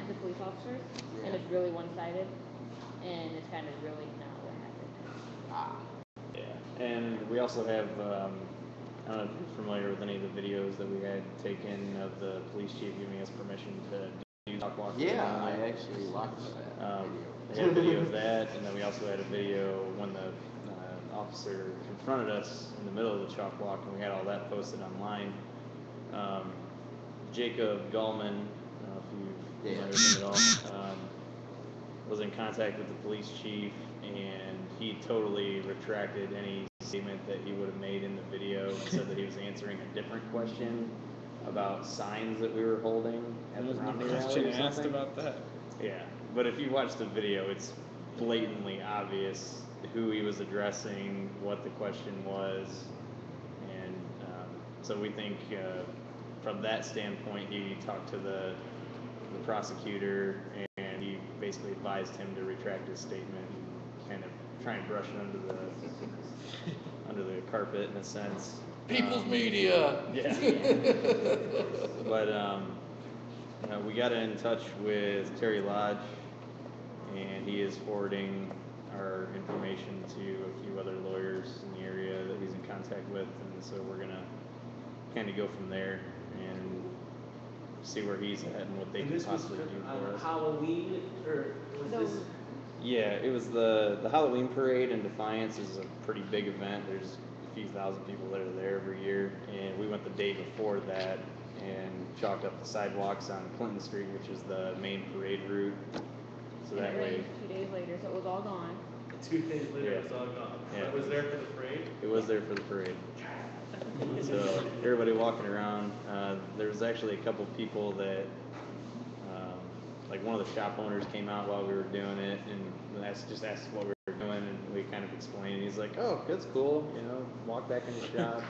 at the police officers, and it's really one-sided, and it's kind of really not what happened. Yeah, and we also have, I don't know if you're familiar with any of the videos that we had taken of the police chief giving us permission to do talk walk. Yeah, I actually watched that video. We had a video of that, and then we also had a video when the officer confronted us in the middle of the chalk walk, and we had all that posted online. Jacob Gallman, I don't know if you've met him at all, was in contact with the police chief, and he totally retracted any statement that he would have made in the video and said that he was answering a different question about signs that we were holding at the Romney rally or asked about that. Yeah, but if you watch the video, it's blatantly obvious who he was addressing, what the question was, and so we think from that standpoint, he talked to the prosecutor, and he basically advised him to retract his statement and kind of try and brush it under the carpet in a sense. People's media. Yeah. But we got in touch with Terry Lodge, and he is forwarding our information to a few other lawyers in the area that he's in contact with, and so we're gonna kind of go from there and see where he's at and what they can possibly do for us. Halloween, or was this? Yeah, it was the Halloween parade in Defiance is a pretty big event. There's a few thousand people that are there every year, and we went the day before that and chalked up the sidewalks on Clinton Street, which is the main parade route. So And that it way, rained 2 days later, so it was all gone. 2 days later, it was all gone. Yeah. It was there for the parade? it was there for the parade. So everybody walking around, there was actually a couple people that, like one of the shop owners came out while we were doing it and just asked what we were doing, and we kind of explained. And he's like, "Oh, that's cool, walk back in the shop."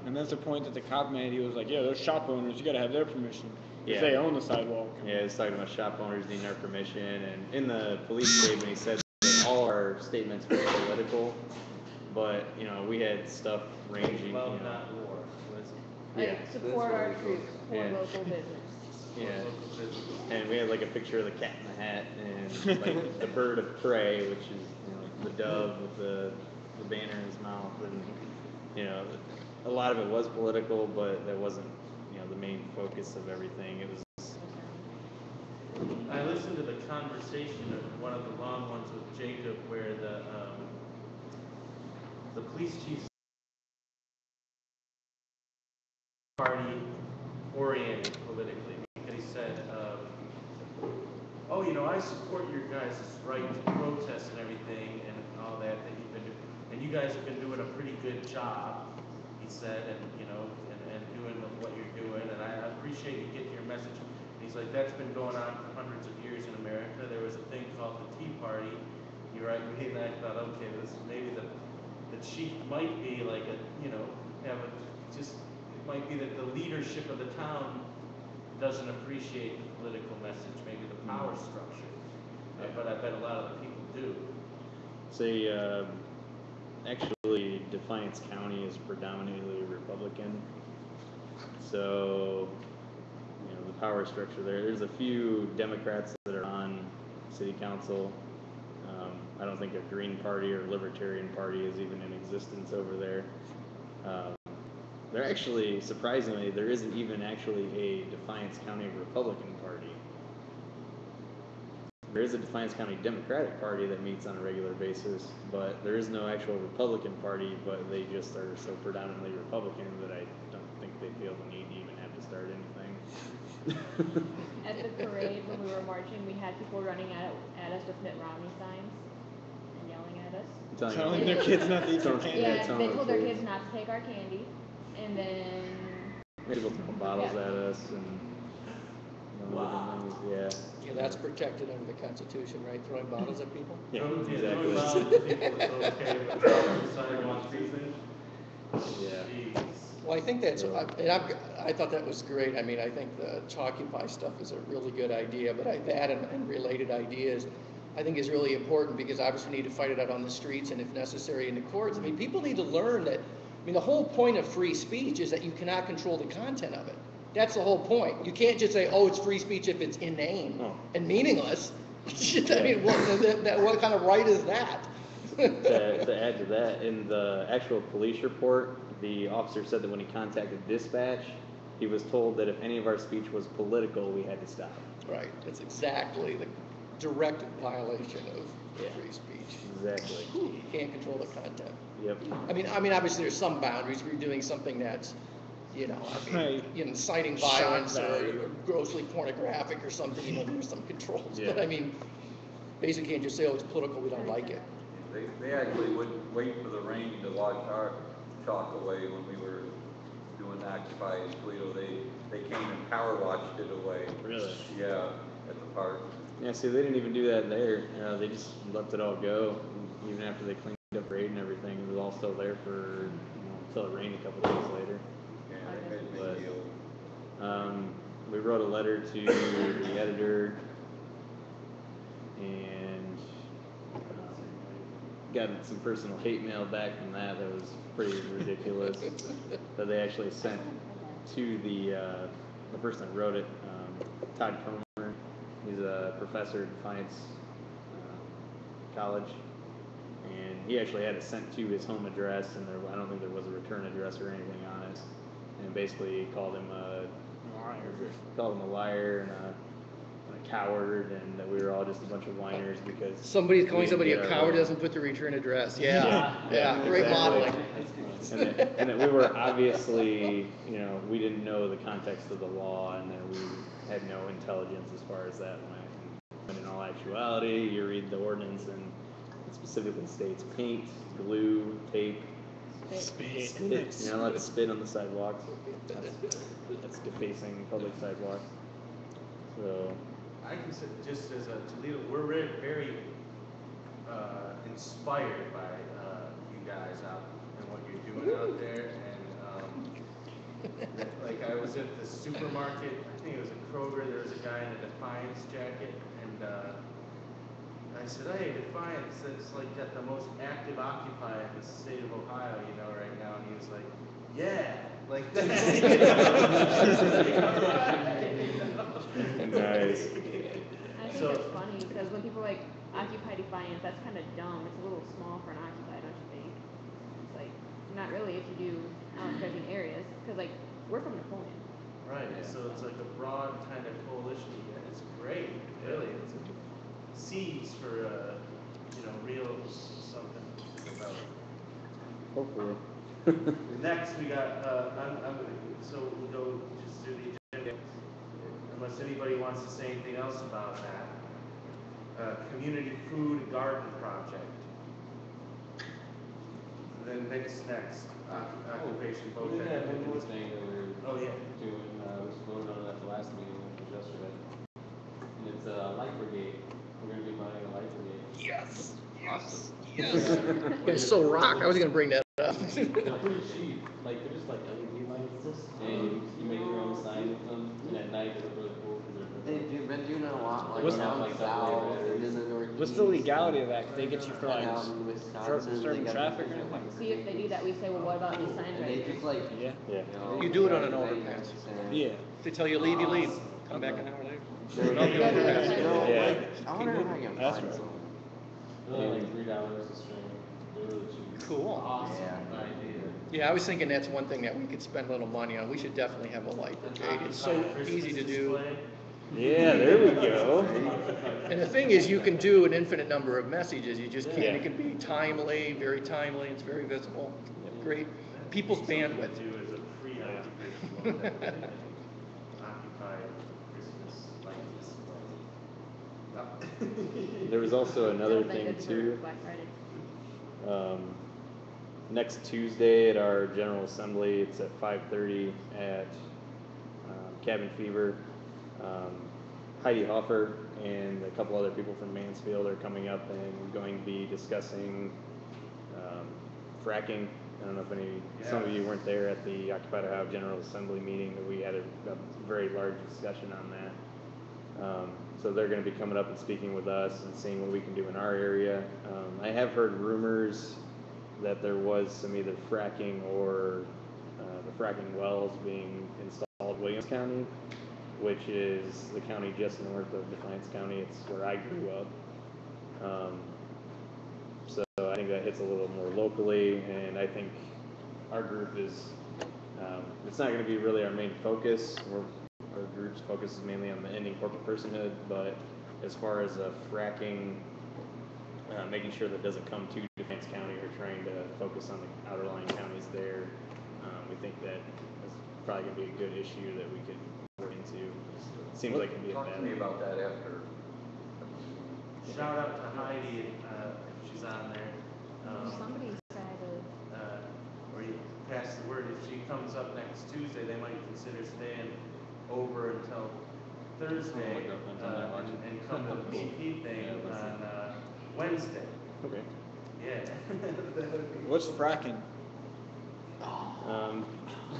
And that's the point that the cop made. He was like, "Yeah, those shop owners, you got to have their permission Yeah. if they own the sidewalk." Yeah, he's talking about shop owners needing our permission, and in the police statement he said that all our statements were political, but we had stuff ranging. Love, not war. Yeah. Support our troops, support local business. Yeah, and we had like a picture of the cat in the hat and like the bird of prey, which is the dove with the banner in his mouth, and a lot of it was political, but that wasn't the main focus of everything. It was. I listened to the conversation of one of the long ones with Jacob, where the police chief party oriented politically, because he said, I support your guys' right to protest and everything and all that you've been doing, and you guys have been doing a pretty good job, he said, and doing what you're doing, and I appreciate you getting your message. And he's like, that's been going on for hundreds of years in America. There was a thing called the Tea Party. You're right, and I thought, okay, this maybe the chief might be like it might be that the leadership of the town doesn't appreciate the political message, maybe the power structure, but I bet a lot of the people do. Say, actually, Defiance County is predominantly Republican, so the power structure there's a few Democrats that are on city council. I don't think a Green Party or Libertarian Party is even in existence over there. They're actually, surprisingly, there isn't even actually a Defiance County Republican Party. There is a Defiance County Democratic Party that meets on a regular basis, but there is no actual Republican Party, but they just are so predominantly Republican that I don't think they feel the need to even have to start anything. At the parade, when we were marching, we had people running at us with Mitt Romney signs and yelling at us. Telling their kids not to eat their candy. Yeah, they told their kids not to take our candy. And then people throwing bottles at us and things. Yeah, that's protected under the Constitution, right? Throwing bottles at people. Yeah, Throwing exactly. bottles at people is okay, but throwing sidewalk treatment. Yeah. Jeez. Well, I think that's, I thought that was great. I mean, I think the Occupy stuff is a really good idea, but that and related ideas, I think is really important, because obviously we need to fight it out on the streets and if necessary in the courts. I mean, people need to learn that, the whole point of free speech is that you cannot control the content of it. That's the whole point. You can't just say, oh, it's free speech if it's inane Oh. and meaningless. I mean, what kind of right is that? To add to that, in the actual police report, the officer said that when he contacted dispatch, he was told that if any of our speech was political, we had to stop. Right, that's exactly the direct violation of Yeah. free speech. Exactly. You can't control the content. Yep. I mean, obviously there's some boundaries. If you're doing something that's, Right. inciting Shock violence value. or grossly pornographic or something, there's some controls. Yeah. But I mean, basically you can't just say, oh, it's political, we don't like it. They actually wouldn't wait for the rain to wash our chalk away when we were doing Occupy Toledo. They came and power washed it away. Really? Yeah, at the park. Yeah, see, they didn't even do that there. They just let it all go. Even after they cleaned up the grade and everything, it was all still there for, until it rained a couple days later. Yeah, they made a But, big deal. we wrote a letter to the editor and got some personal hate mail back from that. That was pretty ridiculous. That they actually sent to the person that wrote it, Todd Comer. He's a professor at Defiance College, and he actually had it sent to his home address, and I don't think there was a return address or anything on it. And basically called him a liar and a coward, and that we were all just a bunch of whiners because Somebody's calling we didn't somebody get a our coward way. doesn't put the return address. Yeah, great exactly. modeling. And that we were obviously, we didn't know the context of the law, and that we had no intelligence as far as that went. And in all actuality, you read the ordinance, and it specifically states paint, glue, tape, Spit. you're not allowed to spit on the sidewalks. That's defacing public sidewalks. So, I can say, just as a Toledo, we're very inspired by you guys out and what you're doing out there. And like I was at the supermarket, I think it was at Kroger. There was a guy in a Defiance jacket, and I said, "Hey, Defiance, that's like got the most active Occupy in the state of Ohio, right now." And he was like, "Yeah, like that." nice. I think So- it's funny because when people like Occupy Defiance, that's kind of dumb. It's a little small for an Occupy, don't you think? It's like not really if you do striking areas, because like we're from Napoleon. Right, so it's like a broad kind of coalition. Yeah, it's great, really. It's seeds for real something about. Hopefully. Next, we got. So we go just through the agenda. Unless anybody wants to say anything else about that. Community food garden project. And then next, occupation vote. We had one more thing that we're Oh yeah. doing, we just voted on it at the last meeting, which was yesterday. And it's a light brigade. We're gonna be buying a light brigade. Yes, Awesome. yes. You're so rock. I was gonna bring that up. They're pretty cheap, like they're just like LED lights, and you make your own sign with them, and at night they look really cool because They've been doing it a lot, like What's down like south subway and in the northeast. What's the legality of that? Could they get you for like Out in Wisconsin, disturbing they got traffic or different, anything? See if they do that, we say, well, what about these signs And right they here? just like, Yeah. Yeah. You do it on an light overpass. and- Yeah. They tell you leave, you leave. Come back an hour later. They're- Not the overpass. You know, Yeah. like, I wonder if I can That's find right. some. they're like $3 a string. They're really cheap. Cool. Awesome Yeah. idea. Yeah, I was thinking that's one thing that we could spend a little money on. We should definitely have a light brigade. It's so easy to do. Yeah, there we go. And the thing is, you can do an infinite number of messages. You just can't. Yeah. It can be timely, very timely. It's very visible. Great. People's bandwidth. Do as a free occupation vote. Occupy Christmas light display. There was also another That'll make thing good for too. Black Friday. Next Tuesday at our General Assembly, it's at 5:30 at Cabin Fever. Heidi Hoffer and a couple other people from Mansfield are coming up and going to be discussing fracking. I don't know if some of you weren't there at the Occupied Ohio General Assembly meeting, but we had a very large discussion on that. So they're going to be coming up and speaking with us and seeing what we can do in our area. I have heard rumors that there was some either fracking or the fracking wells being installed Williams County, which is the county just north of Defiance County. It's where I grew up. So I think that hits a little more locally, and I think our group is, it's not going to be really our main focus. Our group's focus is mainly on the ending corporate personhood, but as far as fracking, making sure that doesn't come to Defiance County, or trying to focus on the outerlying counties there, we think that is probably going to be a good issue that we could work into. It seems like it'd be a Talk to me about that after. Shout out to Heidi, if she's on there. Somebody said Or you pass the word, if she comes up next Tuesday, they might consider staying over until Thursday, and come to the BP thing on Wednesday. Okay. Yeah. What's fracking?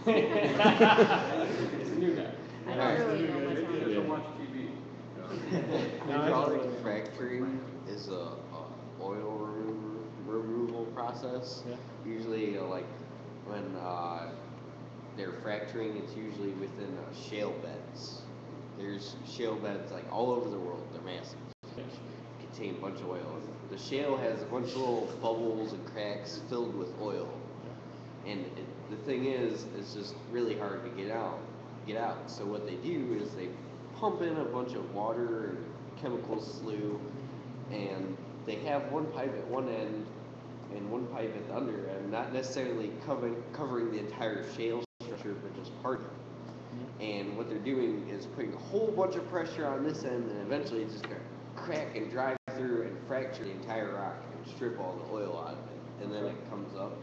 It's a new guy. I don't really know much on Maybe it. you don't watch TV. Hydraulic fracturing is a oil removal process. Yeah. Usually, like when they're fracturing, it's usually within shale beds. There's shale beds like all over the world. They're massive. Contain a bunch of oil. The shale has a bunch of little bubbles and cracks filled with oil. And the thing is, it's just really hard to get out. So what they do is they pump in a bunch of water and chemical slew, and they have one pipe at one end and one pipe at the other end, not necessarily covering the entire shale structure, but just part of it. And what they're doing is putting a whole bunch of pressure on this end, and eventually it's just gonna crack and drive through and fracture the entire rock and strip all the oil out of it. And then it comes up,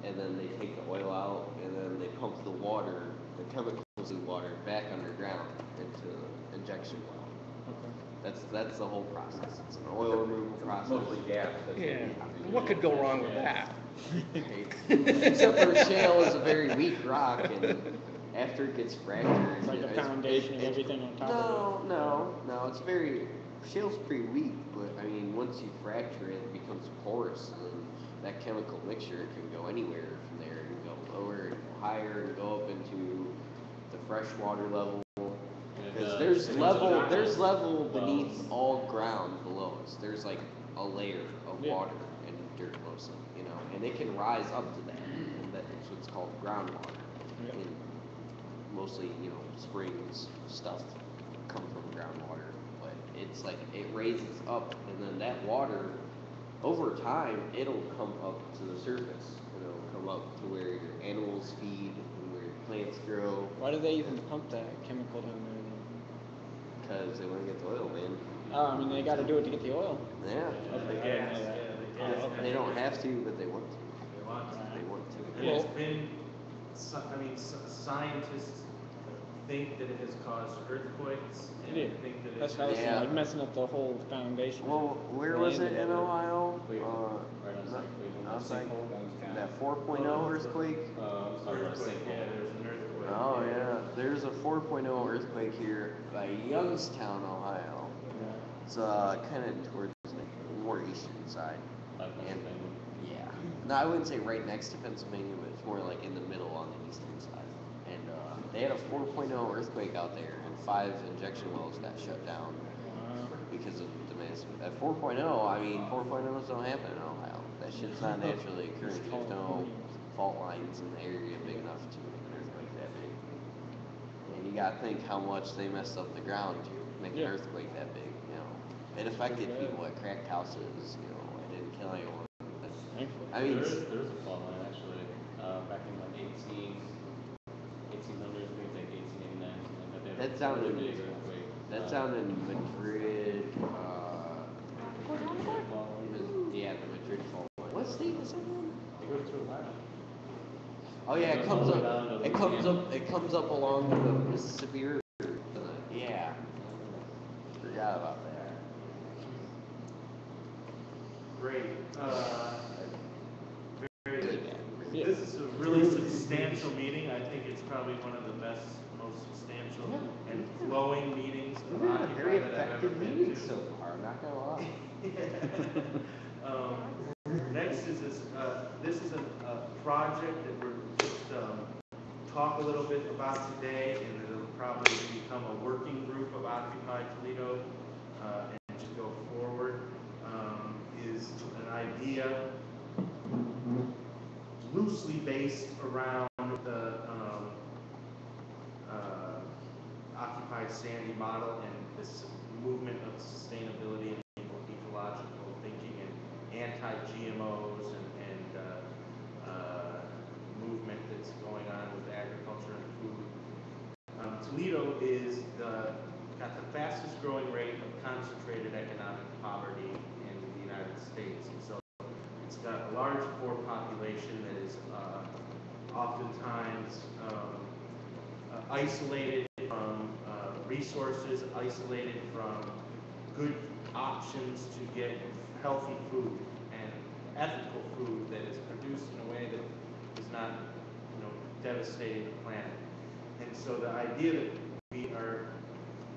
and then they take the oil out, and then they pump the water, the chemicals in water, back underground into the injection well. That's the whole process. It's an oil removal process. Mostly gas. Yeah, what could go wrong with that? Except for shale is a very weak rock, and after it gets fractured, It's like the foundation and everything on top of it. No. It's very shale's pretty weak, but I mean, once you fracture it, it becomes porous, and then that chemical mixture can go anywhere from there. It can go lower, and go higher, and go up into the freshwater level. Because there's level beneath all ground below us. There's like a layer of water and dirt mostly, and it can rise up to that, and that's what's called groundwater. And mostly, springs stuff come from groundwater, but it's like it raises up, and then that water, over time, it'll come up to the surface. It'll come up to where your animals feed and where your plants grow. Why do they even pump that chemical down there? Because they want to get the oil, man. Oh, I mean, they got to do it to get the oil. Yeah. The gas, the gas. They don't have to, but they want to. They want to. They want to. And it's been, scientists think that it has caused earthquakes, and Yeah. think that That's it's what I was saying, Yeah. like messing up the whole foundation. Well, where was it in Ohio? Outside. That 4.0 earthquake? earthquake. Yeah, there's an earthquake. Oh, yeah. There's a 4.0 earthquake here by Youngstown, Ohio. It's kind of towards the more eastern side. And yeah. No, I wouldn't say right next to Pennsylvania, but it's more like in the middle on the eastern side. And they had a 4.0 earthquake out there, and 5 injection wells got shut down because of the massive. At 4.0, I mean, 4.0s don't happen in Ohio. That shit's not naturally occurring. There's no fault lines in the area big enough to make an earthquake that big. And you gotta think how much they messed up the ground to make an earthquake that big. It affected people at cracked houses. It didn't kill anyone. I mean, there was a fault line actually, back in like 1800s, maybe like 1889. That's down in Madrid. Yeah, the Madrid fault line. What state is it in? It goes through Ohio. Oh yeah, it comes up. It comes up along the Mississippi River. Yeah. Forgot about that. Great. Very good. Yeah. This is a really substantial meeting. I think it's probably one of the best, most substantial and flowing meetings of Very Occupy that I've ever effective been meeting to. so far. I'm not gonna lie. Next is this. This is a project that we're just talk a little bit about today, and it'll probably become a working group of Occupy Toledo, and to go forward, is an idea loosely based around the Occupy Sandy model and this movement of sustainability and ecological thinking and anti-GMOs and movement that's going on with agriculture and food. Toledo is got the fastest growing rate of concentrated economic poverty in the United States. And so it's got a large poor population that is oftentimes isolated from resources, isolated from good options to get healthy food and ethical food that is produced in a way that is not, devastating the planet. And so the idea that we are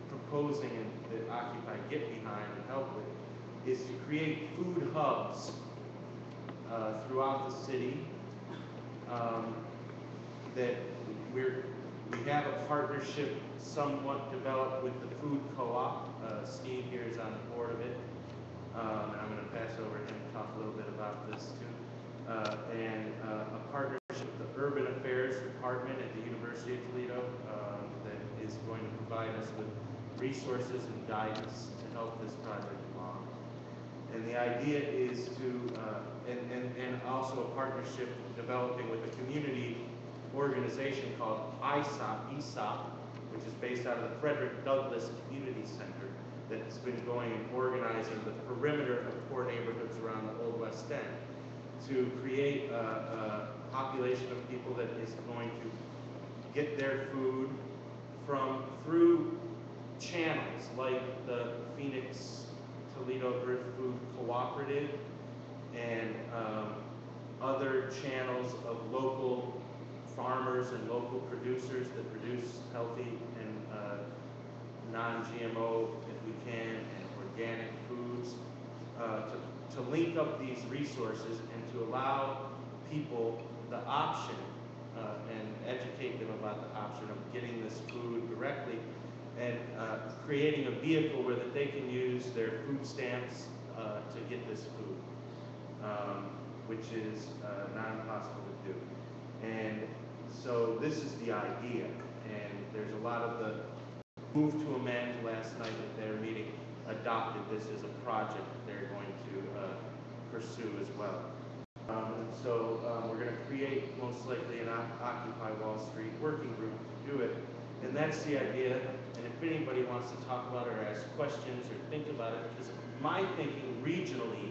proposing and that Occupy get behind and help with is to create food hubs throughout the city that we have a partnership somewhat developed with the food co-op. Steve here is on the board of it, and I'm going to pass over to him to talk a little bit about this too. And a partnership with the Urban Affairs Department at the University of Toledo that is going to provide us with resources and guidance to help this project along. And the idea is to, and also a partnership developing with a community organization called ESOP, which is based out of the Frederick Douglass Community Center, that's been going and organizing the perimeter of poor neighborhoods around the Old West End to create a population of people that is going to get their food through channels like the Phoenix Toledo Earth Food Cooperative and other channels of local farmers and local producers that produce healthy and non-GMO, if we can, and organic foods, to link up these resources and to allow people the option and educate them about the option of getting this food directly and creating a vehicle where that they can use their food stamps to get this food, which is not impossible to do. And so this is the idea, and there's a lot of the move to amend last night at their meeting adopted this as a project that they're going to pursue as well. So we're going to create most likely an Occupy Wall Street working group to do it, and that's the idea. And if anybody wants to talk about it or ask questions or think about it, because my thinking regionally,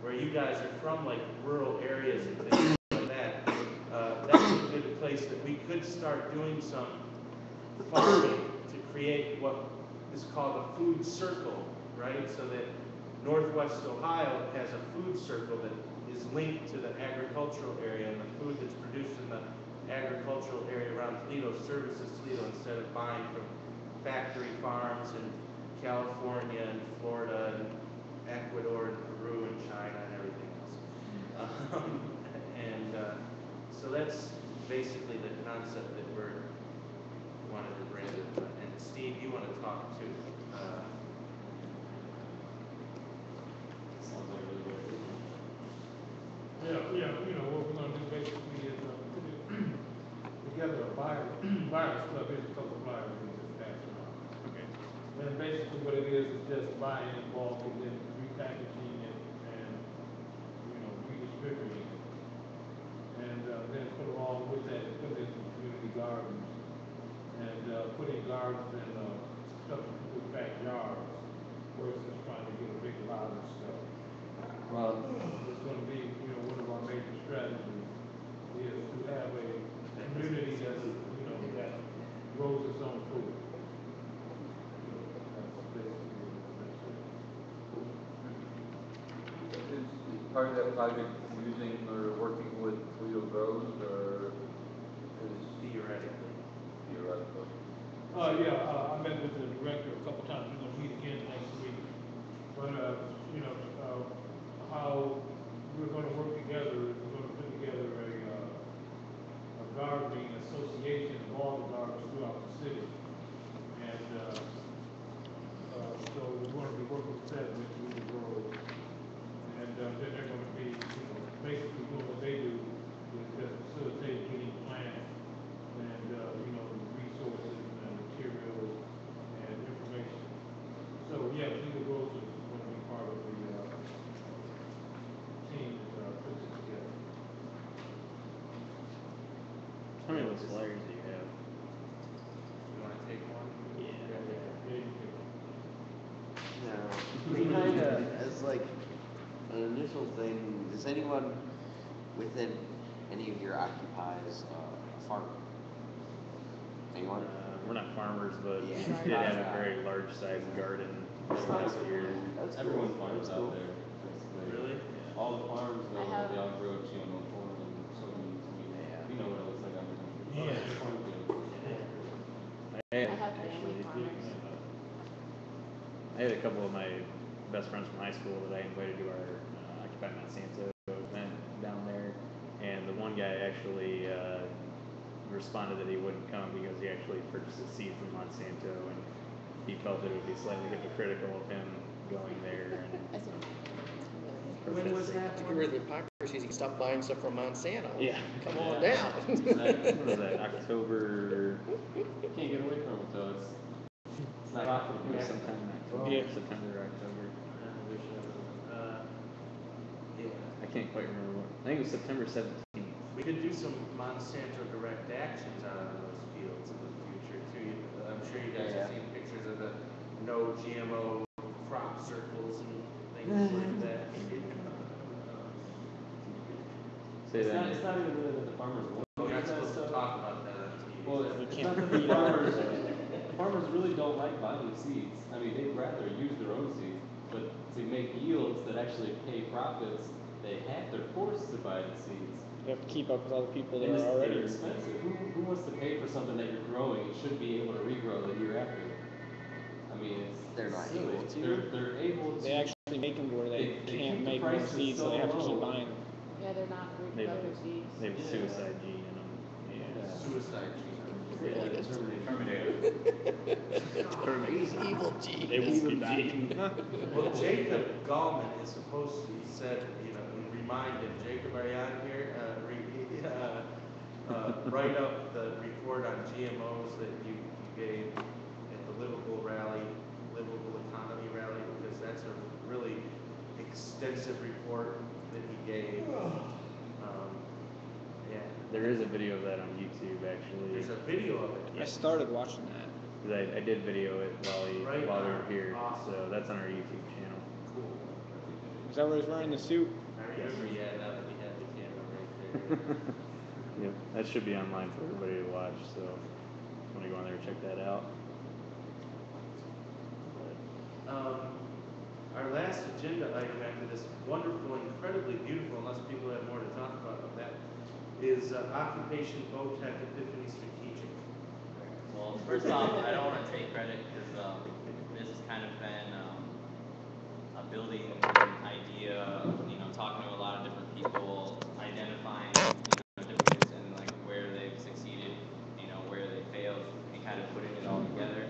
where you guys are from, like rural areas and things like that, that's a good place that we could start doing some farming to create what is called a food circle, right? So that Northwest Ohio has a food circle that is linked to the agricultural area, and the food that's produced in the agricultural area around Toledo services Toledo instead of buying from factory farms in California and Florida and Ecuador and Peru and China and everything else. So that's basically the concept that we're wanted to bring. And Steve, you want to talk too? Sounds like a really good idea. Yeah, what we're gonna do basically is put together a buyers club. Here's a couple of flyers we just passed around. Okay. And basically what it is just buying in bulk and then repackaging it and, redistributing it. And then put along with that, put it in community gardens and putting gardens in stuff in people's backyards versus trying to get a big lot of stuff. It's going to be, one of our major strategies is to have a community that grows its own food. That's basically Is part of that project using or working with Toledo Grows, or is Theoretically. theoretical? I met with the director a couple times. We're going to meet again next week. But, how we're going to work together is we're going to put together a gardening association as like an initial thing, does anyone within any of your occupies a farm? Anyone? We're not farmers, but Yeah. we did have a very large sized garden this last year. Everyone farms out there, basically. Really? All the farms, I have- they all grow GMO corn and soybeans. I mean, you know what it looks like out there. Yeah. Cornfield. I I have family farmers. I had a couple of my best friends from high school that I invited to our Occupy Monsanto event down there, and the one guy actually responded that he wouldn't come because he actually purchased a seed from Monsanto, and he felt that it would be slightly hypocritical of him going there and When was that? To get rid of the hypocrisy, you stop buying stuff from Monsanto. Yeah. Come on Yeah. down. What was that, October? Can't get away from it though. It's not profitable. It was sometime in October, Yeah. September or October. Yeah. I can't quite remember what. I think it was September 17th. We could do some Monsanto direct actions out on those fields in the future too. I'm sure you guys have seen pictures of the no GMO crop circles and things like that. Say It's that. not even really that the farmers want We're to not use that supposed to stuff. talk about that on TV. Well, We it's can't not that feed the farmers really don't like buying seeds. I mean, they'd rather use their own seeds, but to make yields that actually pay profits, they're forced to buy the seeds. You have to keep up with all the people that And are already. they're expensive. Who wants to pay for something that you're growing and should be able to regrow the year after? I mean, They're not silly. able to. They're able to. They actually make them to where they They can't keep the make more prices seeds, so so they have to low. keep buying them. Yeah, they're not They have, reproductive seeds. they have a Yeah. suicide gene in them. Yeah. Suicide gene. Really does. Terminator. Evil genius. They won't be back. Well, Jacob Gallman is supposed to, he said, we remind him, Jacob, are you on here? Write up the report on GMOs that you gave at the Livable Economy Rally, because that's a really extensive report that he gave. Yeah, There is a video of that on YouTube, actually. there's a video of it. I started watching that. 'Cause I did video it while we Right were on. here, Awesome. so that's on our YouTube channel. Cool. Is that where he's wearing the suit? I remember, yeah, now that we have the camera right there. Yep, that should be online for everybody to watch. So, if you want to go on there and check that out. Our last agenda item after this wonderful, incredibly beautiful, unless people have more to talk about of that, is Occupation VOTEC Epiphany Strategic. Well, first off, I don't want to take credit because this has kind of been a building idea, talking to a lot of different people, identifying, differences and like where they've succeeded, where they failed, and kind of putting it all together.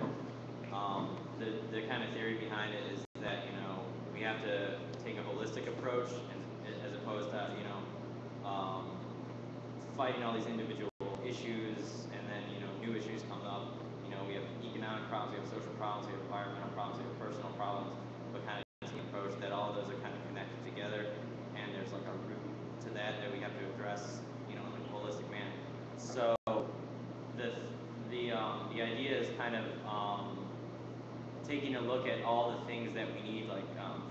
The kind of theory behind it is that, we have to take a holistic approach as opposed to, fighting all these individual issues and then, new issues come up. We have economic problems, we have social problems, we have environmental problems, we have personal problems, but kind of team approach that all of those are kind of connected together and there's like a root to that we have to address, in a holistic manner. So the idea is kind of taking a look at all the things that we need, like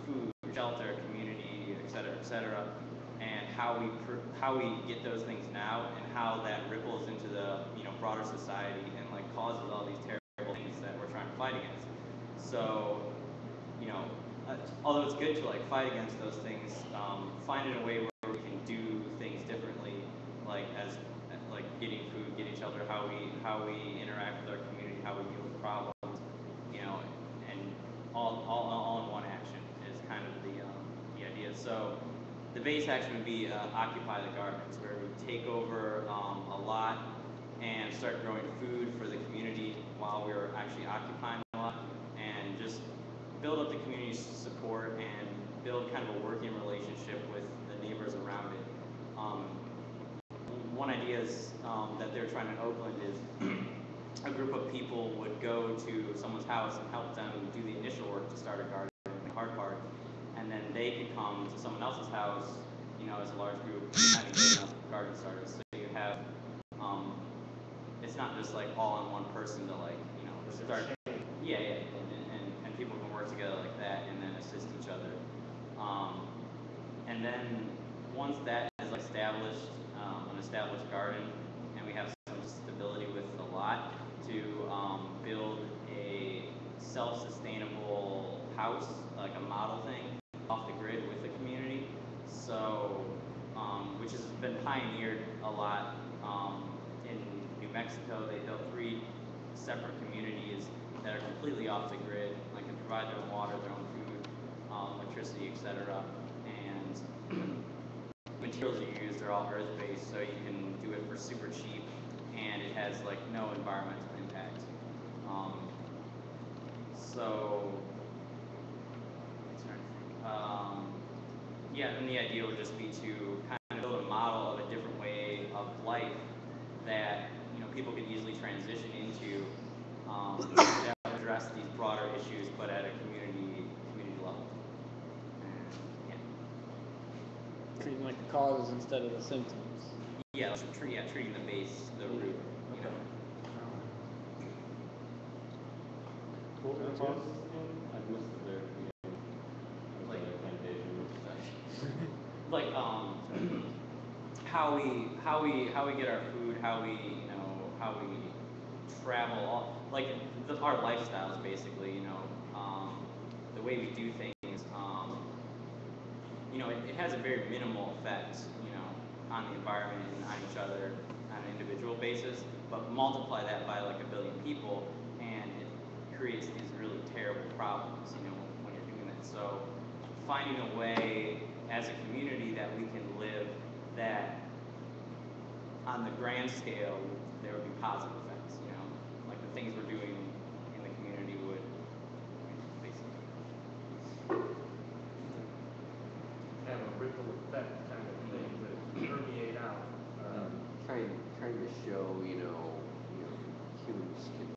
food, shelter, community, et cetera, and how we get those things now, and how that ripples into the broader society and like causes all these terrible things that we're trying to fight against. So, although it's good to like fight against those things, finding a way where we can do things differently, like getting food, getting shelter, how we interact with our community, how we deal with problems, and all in one action is kind of the idea. So the base action would be Occupy the Gardens, where we take over a lot and start growing food for the community while we're actually occupying a lot, and just build up the community's support and build kind of a working relationship with the neighbors around it. One idea is that they're trying in Oakland is a group of people would go to someone's house and help them do the initial work to start a garden, the hard part, and then they could come to someone else's house, as a large group, and kind of get enough garden started. So you have, it's not just like all on one person to like, start. Yeah, and people can work together like that and then assist each other. And then once that is established, an established garden, and we have some stability with the lot, to build a self-sustainable house, like a model thing, off the grid with the community. So, which has been pioneered a lot in New Mexico. They built 3 separate communities that are completely off the grid, like can provide their own water, their own food, electricity, etc. And materials you use are all earth-based, so you can do it for super cheap, and it has like no environmental impact. So, yeah, and the idea would just be to kind of build a model of a different way of life that people could easily transition into, that would address these broader issues, but at a community level. And, yeah. Treating like the causes instead of the symptoms. Yeah, treating the base, the root. What were the causes again? I missed the very beginning. Like- Like, Like how we get our food, how we travel, like our lifestyles basically, the way we do things, it has a very minimal effect, on the environment and on each other on an individual basis, but multiply that by like 1 billion people, and it creates these really terrible problems, when you're doing that. So finding a way as a community that we can live that on the grand scale there would be positive effects, like the things we're doing in the community would basically Have a ripple effect kind of thing that permeate out. Trying to show, humans can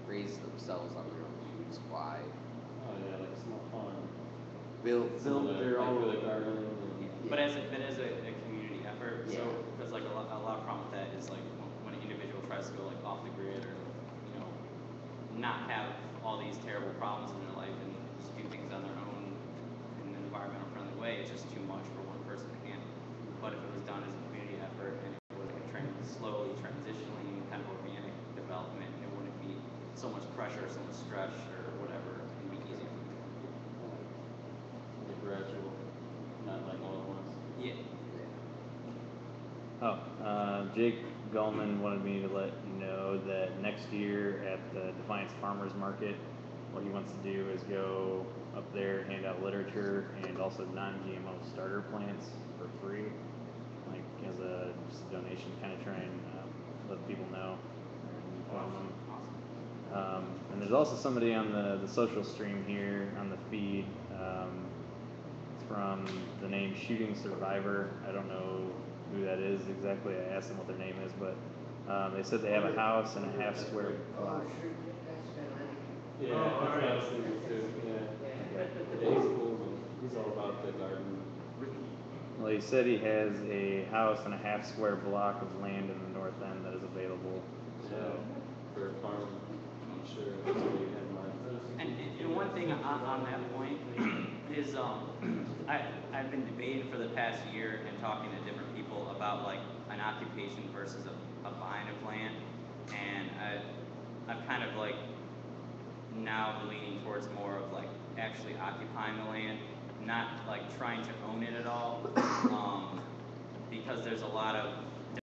raise themselves on their own food supply, oh yeah, like a small farm. build their Like own. with a garden. Yeah. But as a community effort, Yeah. so because like a lot of problem with that is like when an individual tries to go like off the grid, or not have all these terrible problems in their life and just do things on their own in an environmental friendly way, it's just too much for one person to handle. But if it was done as a community effort and it was like slowly transitioning, kind of organic development, it wouldn't be so much pressure, so much stress, or whatever. It'd be easier. Like gradual, not like all at once. Yeah. Jake Gallman wanted me to let you know that next year at the Defiance Farmers Market, what he wants to do is go up there, hand out literature and also non-GMO starter plants for free, like as a just a donation, kind of try and let people know and inform them. And there's also somebody on the social stream here on the feed. It's from the name Shooting Survivor. I don't know who that is exactly. I asked them what their name is, but they said they have a house and a half square block. Yeah, Oh, that's what I alright. was thinking too, yeah. Yeah, he's cool, he's all about the garden. Well, he said he has a house and a half square block of land in the north end that is available. So For a farm, I'm sure that's what he had in mind. And one thing on that point is I've been debating for the past year and talking to different people about like an occupation versus a buying of land, and I've kind of like now leaning towards more of like actually occupying the land, not like trying to own it at all, because there's a lot of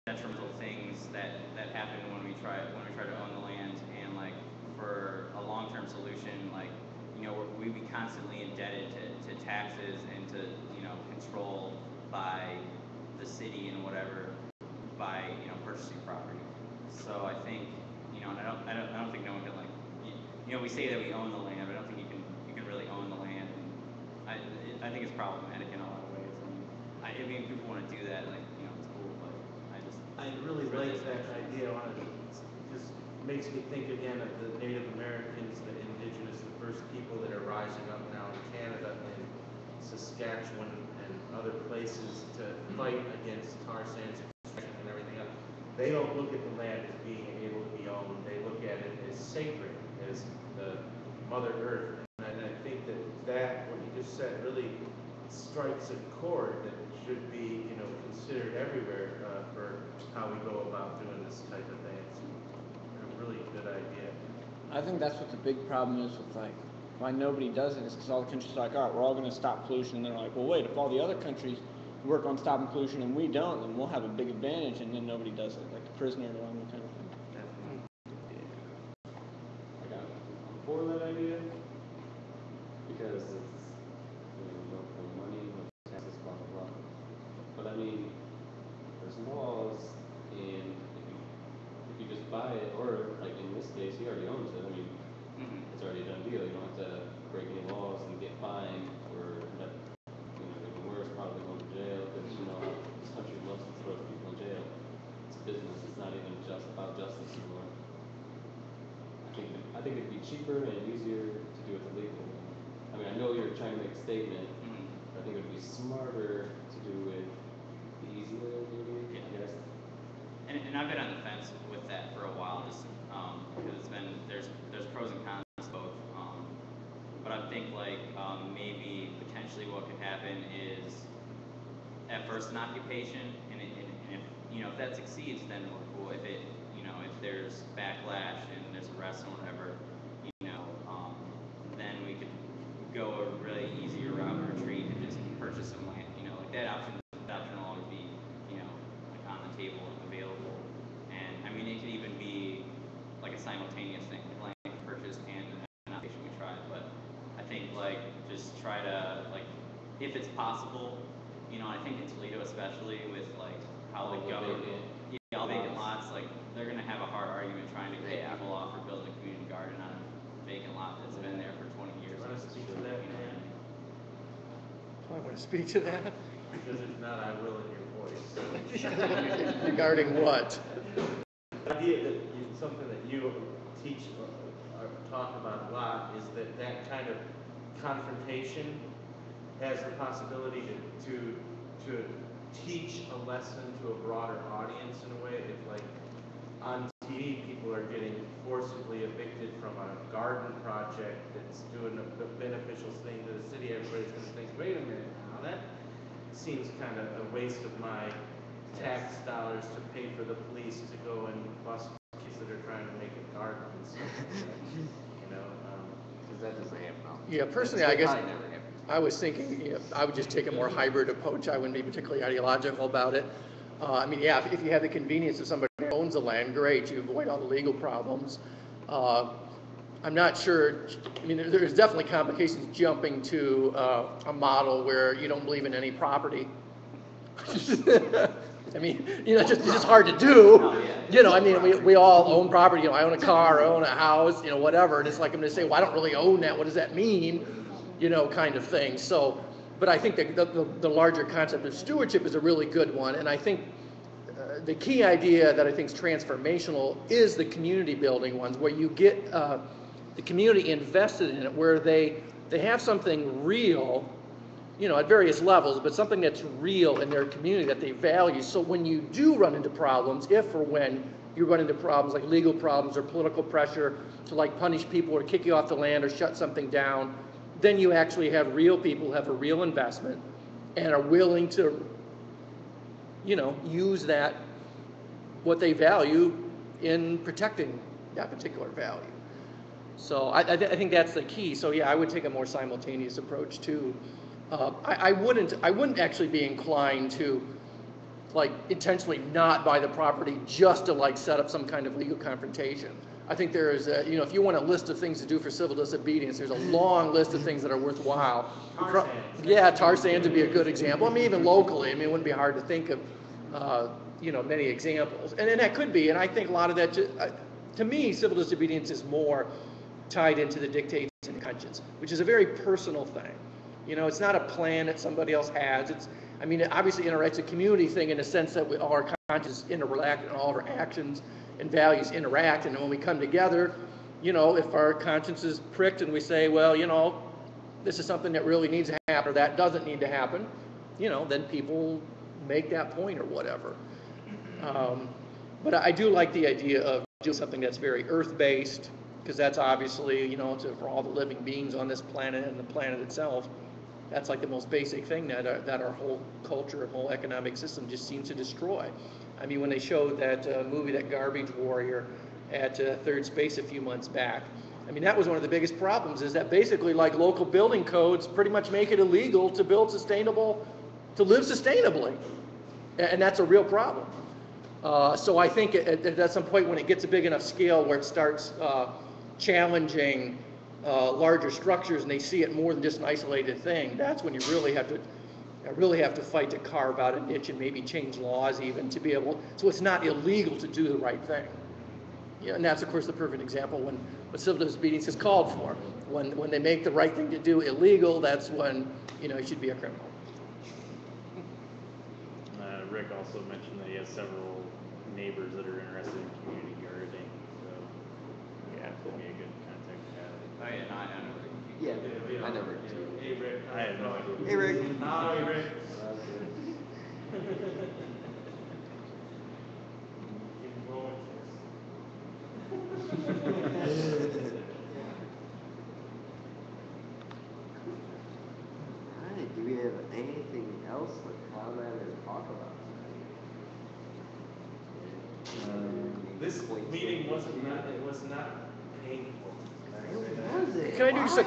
detrimental things that happen when we try to own the land, and like for a long-term solution, like we be constantly indebted to taxes and to control by the city and whatever by purchasing property. So I think and I don't think no one can like we say that we own the land, but I don't think you can really own the land. And I think it's problematic in a lot of ways. I mean, if people want to do that, like it's cool, but I really like that idea. Just makes me think again of the Native Americans, the indigenous, the first people that are rising up now in Canada and Saskatchewan and other places to fight against tar sands extraction and everything else. They don't look at the land as being able to be owned. They look at it as sacred, as the Mother Earth. And I think that what you just said really strikes a chord that should be, you know, considered everywhere for how we go about doing this type of thing. It's a really good idea. I think that's what the big problem is with like why nobody does it is because all the countries are like, all right, we're all going to stop pollution, and they're like, well, wait, if all the other countries work on stopping pollution and we don't, then we'll have a big advantage, and then nobody does it, like the prisoner dilemma kind of thing. I'm for that idea because it's no money, no taxes, blah blah blah. But I mean, there's laws, and if you just buy it, or like in this case, he already owns it. I mean, it's already a done deal. You don't have to break any laws and get fined or end up, even worse, probably going to jail because this country loves to throw people in jail. It's business. It's not even just about justice anymore. I think it'd be cheaper and easier to do it the legal way. I mean, I know you're trying to make a statement, but I think it would be smarter to do it the easy way, maybe, I guess. And I've been on the fence with that for a while, just because there's pros and cons to both. But I think like maybe potentially what could happen is at first an occupation, and if that succeeds, then we're cool. If there's backlash and there's arrests and whatever, then we could go a really easier route and retreat and just purchase some land. Like that option will always be, like on the table and available. And I mean, it could even be like a simultaneous thing, like land purchase and an occupation we tried. But I think like just try to like, if it's possible, I think in Toledo especially with like how the government, all vacant lots, like they're gonna have a hard argument trying to get people off or build a community garden on a vacant lot that's been there for 20 years. Want to speak to that, man? I want to speak to that. Because if not, I will in your voice. Regarding what? The idea that something that you teach or talk about a lot is that kind of confrontation has the possibility to teach a lesson to a broader audience in a way. If like on TV people are getting forcibly evicted from a garden project that's doing a beneficial thing to the city, everybody's going to think, wait a minute, now that seems kind of a waste of my tax dollars to pay for the police to go and bust kids that are trying to make a garden and stuff like that. Because that doesn't happen all the time. Yeah, personally, That I guess probably never happens. I was thinking, I would just take a more hybrid approach. I wouldn't be particularly ideological about it. I mean, yeah, if you have the convenience of somebody who owns the land, great, you avoid all the legal problems. I'm not sure, I mean, there's definitely complications jumping to a model where you don't believe in any property. I mean, it's just hard to do. I mean, we all own property. I own a car, I own a house, whatever. And it's like I'm going to say, well, I don't really own that. What does that mean? Kind of thing. So, but I think that the larger concept of stewardship is a really good one. And I think the key idea that I think is transformational is the community building ones, where you get the community invested in it, where they have something real, at various levels, but something that's real in their community that they value. So when you do run into problems, if or when you run into problems like legal problems or political pressure to like punish people or kick you off the land or shut something down, then you actually have real people who have a real investment and are willing to, use that, what they value in protecting that particular value. So I think that's the key. So yeah, I would take a more simultaneous approach too. I wouldn't actually be inclined to like intentionally not buy the property just to like set up some kind of legal confrontation. I think there is if you want a list of things to do for civil disobedience, there's a long list of things that are worthwhile. Yeah, tar sands would be a good example. I mean, even locally, it wouldn't be hard to think of many examples. And that could be, and I think a lot of that, to me, civil disobedience is more tied into the dictates and conscience, which is a very personal thing. It's not a plan that somebody else has. It obviously interacts a community thing in the sense that all our conscience interact and all of our actions and values interact. And when we come together, if our conscience is pricked and we say, well, this is something that really needs to happen or that doesn't need to happen, then people make that point or whatever. But I do like the idea of doing something that's very earth-based, because that's obviously, for all the living beings on this planet and the planet itself. That's like the most basic thing that our whole culture, whole economic system just seems to destroy. I mean, when they showed that movie, that Garbage Warrior, at Third Space a few months back, I mean, that was one of the biggest problems, is that basically like local building codes pretty much make it illegal to build sustainable, to live sustainably. And that's a real problem. So I think at some point when it gets a big enough scale where it starts challenging larger structures and they see it more than just an isolated thing, that's when you really have to fight to carve out a niche and maybe change laws even to be able, so it's not illegal to do the right thing. Yeah, and that's of course the perfect example when civil disobedience is called for. When they make the right thing to do illegal, that's when you should be a criminal. Rick also mentioned that he has several neighbors that are interested in community gardening, so yeah, that'd be a good contact to have. Oh yeah, no, I know Rick. Yeah, I know Rick too. Hey Rick. I had no idea. Hey Rick. Hi Rick. Give him a Alright, do we have anything else to comment or talk about tonight? This meeting was not painful. Can I do just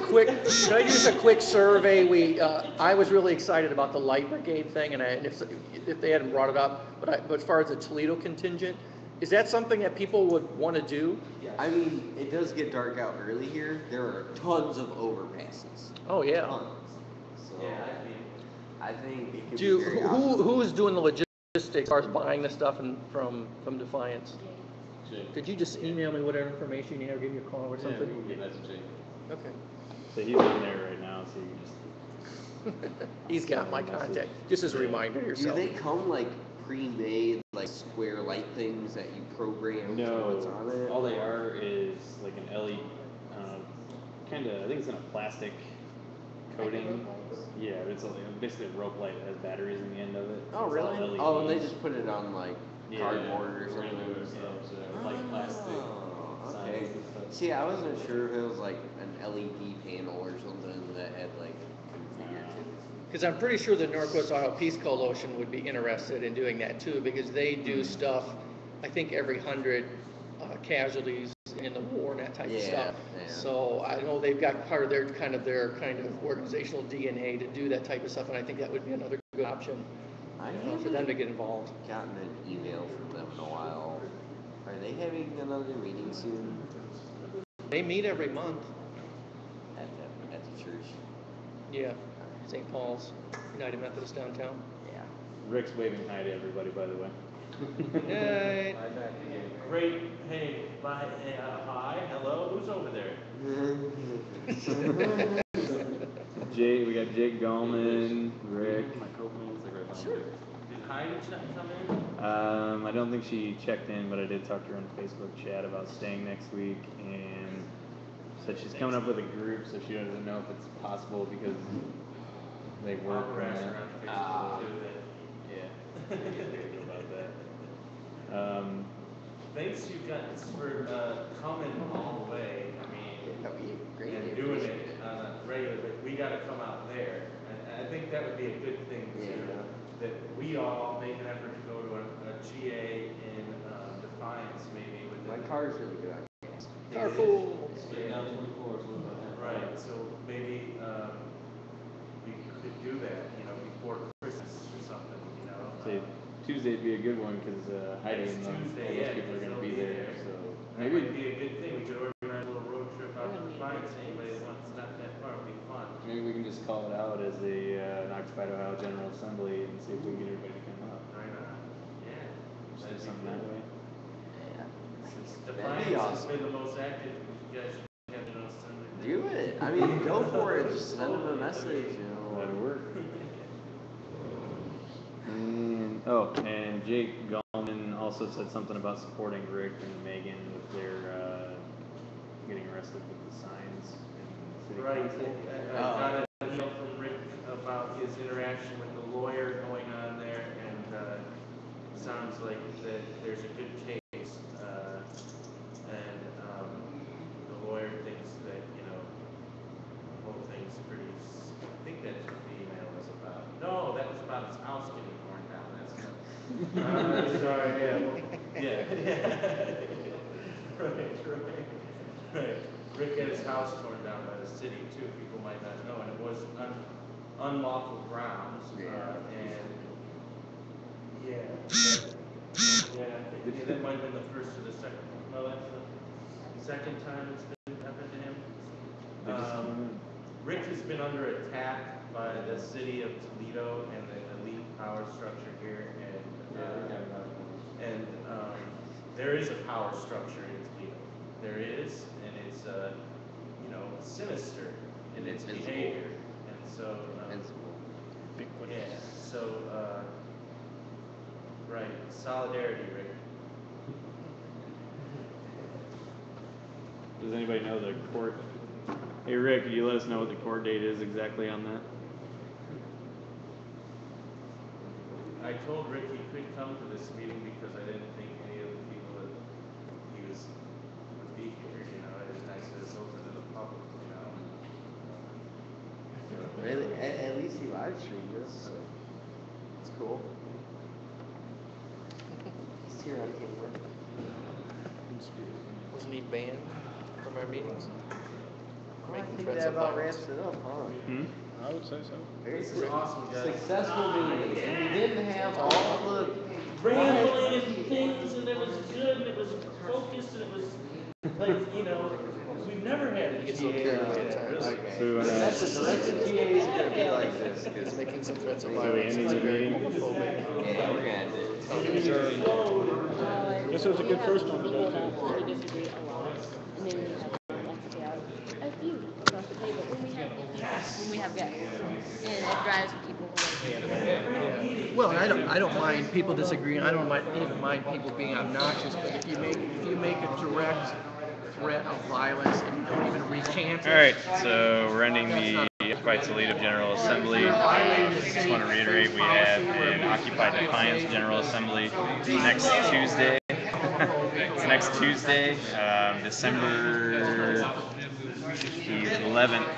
a quick survey? I was really excited about the Light Brigade thing, and if they hadn't brought it up, but as far as the Toledo contingent, is that something that people would want to do? I mean, it does get dark out early here. There are tons of overpasses. Oh yeah. Tons. So Yeah, I think it could be very who is doing the logistics as far as buying the stuff from Defiance? Jake. Could you just email me whatever information you have, give me a call or Yeah, something? we can get that to Jake. Okay. So he's in there right now, so you can just. He's got my contact. Just as a reminder to Do yourself. they come like pre-made, like square light things that you program to what's on it? All they are is like an LED, kind of, I think it's in a plastic coating. Yeah, it's basically a rope light that has batteries in the end of it. Oh It's all really? LEDs. Oh, and they just put it on like Yeah, cardboard or We're gonna do something. it so like plastic Oh, signs okay. and stuff. See, I wasn't sure if it was like an LED panel or something that had like configured to it. Because I'm pretty sure the Northwest Ohio Peace Coalition would be interested in doing that too, because they do stuff, I think every 100 casualties in the war and that type of stuff. Yeah. So I know they've got part of their kind of organizational DNA to do that type of stuff, and I think that would be another good option I for them to get involved. gotten an email from them in a while. Are they having another meeting soon? They meet every month. At the church? Yeah, St. Paul's United Methodist downtown. Yeah. Rick's waving hi to everybody, by the way. Yay. Bye back again. Great. Hey, bye. Hey, hi. Hello. Who's over there? We got Jake Gallman, Rick. My co-plan's like right behind Sure. me. Did Heidi come in? I don't think she checked in, but I did talk to her on Facebook chat about staying next week, and said she's coming up with a group, so she doesn't know if it's possible because they work I'll from crash there. around Facebook and do that. Yeah, thinking about that. Thanks you guys for coming all the way. I mean, That'd be great. and doing it on a regular basis. We got to come out there. And I think that would be a good thing too. Yeah. That we all make an effort to go to a GA in Defiance maybe with My car's really good on gas. Carpool. Straight down 24, so about that. Right. So maybe we could do that, before Christmas or something, See, Tuesday'd be a good one because Heidi Next and all Tuesday, those yeah, people are going to they'll be be there. there. So That might maybe be a good thing. We could organize a little road trip out to Defiance. Anybody that wants, not that far, it'd be fun. maybe we can just call it out as an Occupied Ohio General Assembly and see if we can get everybody to come up. Right on. Yeah. Just do That'd be something that cool. way. Yeah. Since That'd Defiance be has awesome. been the most active, you guys should have an assembly. Do it. I mean, go for it. Just send them a message. That'd work. And Jake Gallman also said something about supporting Rick and Megan with their getting arrested with the signs in the city Right. council. I got an email from Rick about his interaction with the lawyer going on there, and sounds like that there's a good case. And the lawyer thinks that, the whole thing's pretty, I think that should be Sorry, yeah. Right. Rick had his house torn down by the city too, people might not know, and it was unlawful grounds, and, yeah, that might have been the first or the second one, no, that's the second time it's been happened to him. Rick has been under attack by the city of Toledo and the elite power structure here, and there is a power structure in Toledo. There is, and it's sinister in its behavior, and so yeah. So right, solidarity, Rick. Does anybody know the court? Hey Rick, could you let us know what the court date is exactly on that? I told Rick he could come to this meeting because I didn't think any of the people that would be here. It's nice that it's open to the public. Really? At least he live streamed this, so it's cool. He's here on camera. Wasn't he banned from our meetings? I think that about wraps it up, huh? I would say so. Very This is awesome, guys. successful meeting. And we didn't have all the Rambling and things, and it was good, and it was focused, and it was like, we've never had a He gets so GA carried like away that, at times. really. So, that's the GA is gonna be like this. He's making some threats of we violence. ending He's the very meeting? homophobic. Yeah, we're gonna end it. This was a good first one to go to. We disagree a lot, and then we have a few across the table when we have guests, and it drives people away. Well, and I don't mind people disagreeing. I don't even mind people being obnoxious. But if you make a direct threat of violence and you don't even recant it. All right, so we're ending the Occupy Toledo General Assembly. Just want to reiterate, we have an Occupy Defiance General Assembly next Tuesday. It's next Tuesday, December the 11th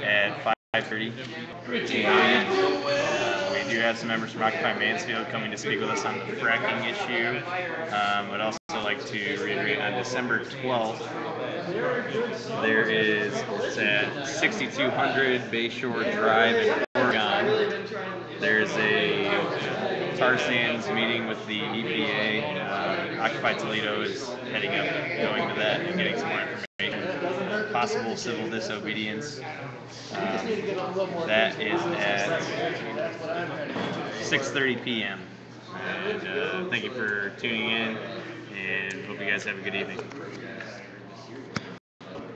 at 5:30. We do have some members from Occupy Mansfield coming to speak with us on the fracking issue. Would also like to reiterate on December 12th, it's at 6200 Bayshore Drive in Oregon. There's a tar sands meeting with the EPA. Occupy Toledo is heading up, going to that and getting some more information. Possible civil disobedience. That is at 6:30 p.m. And thank you for tuning in, and hope you guys have a good evening.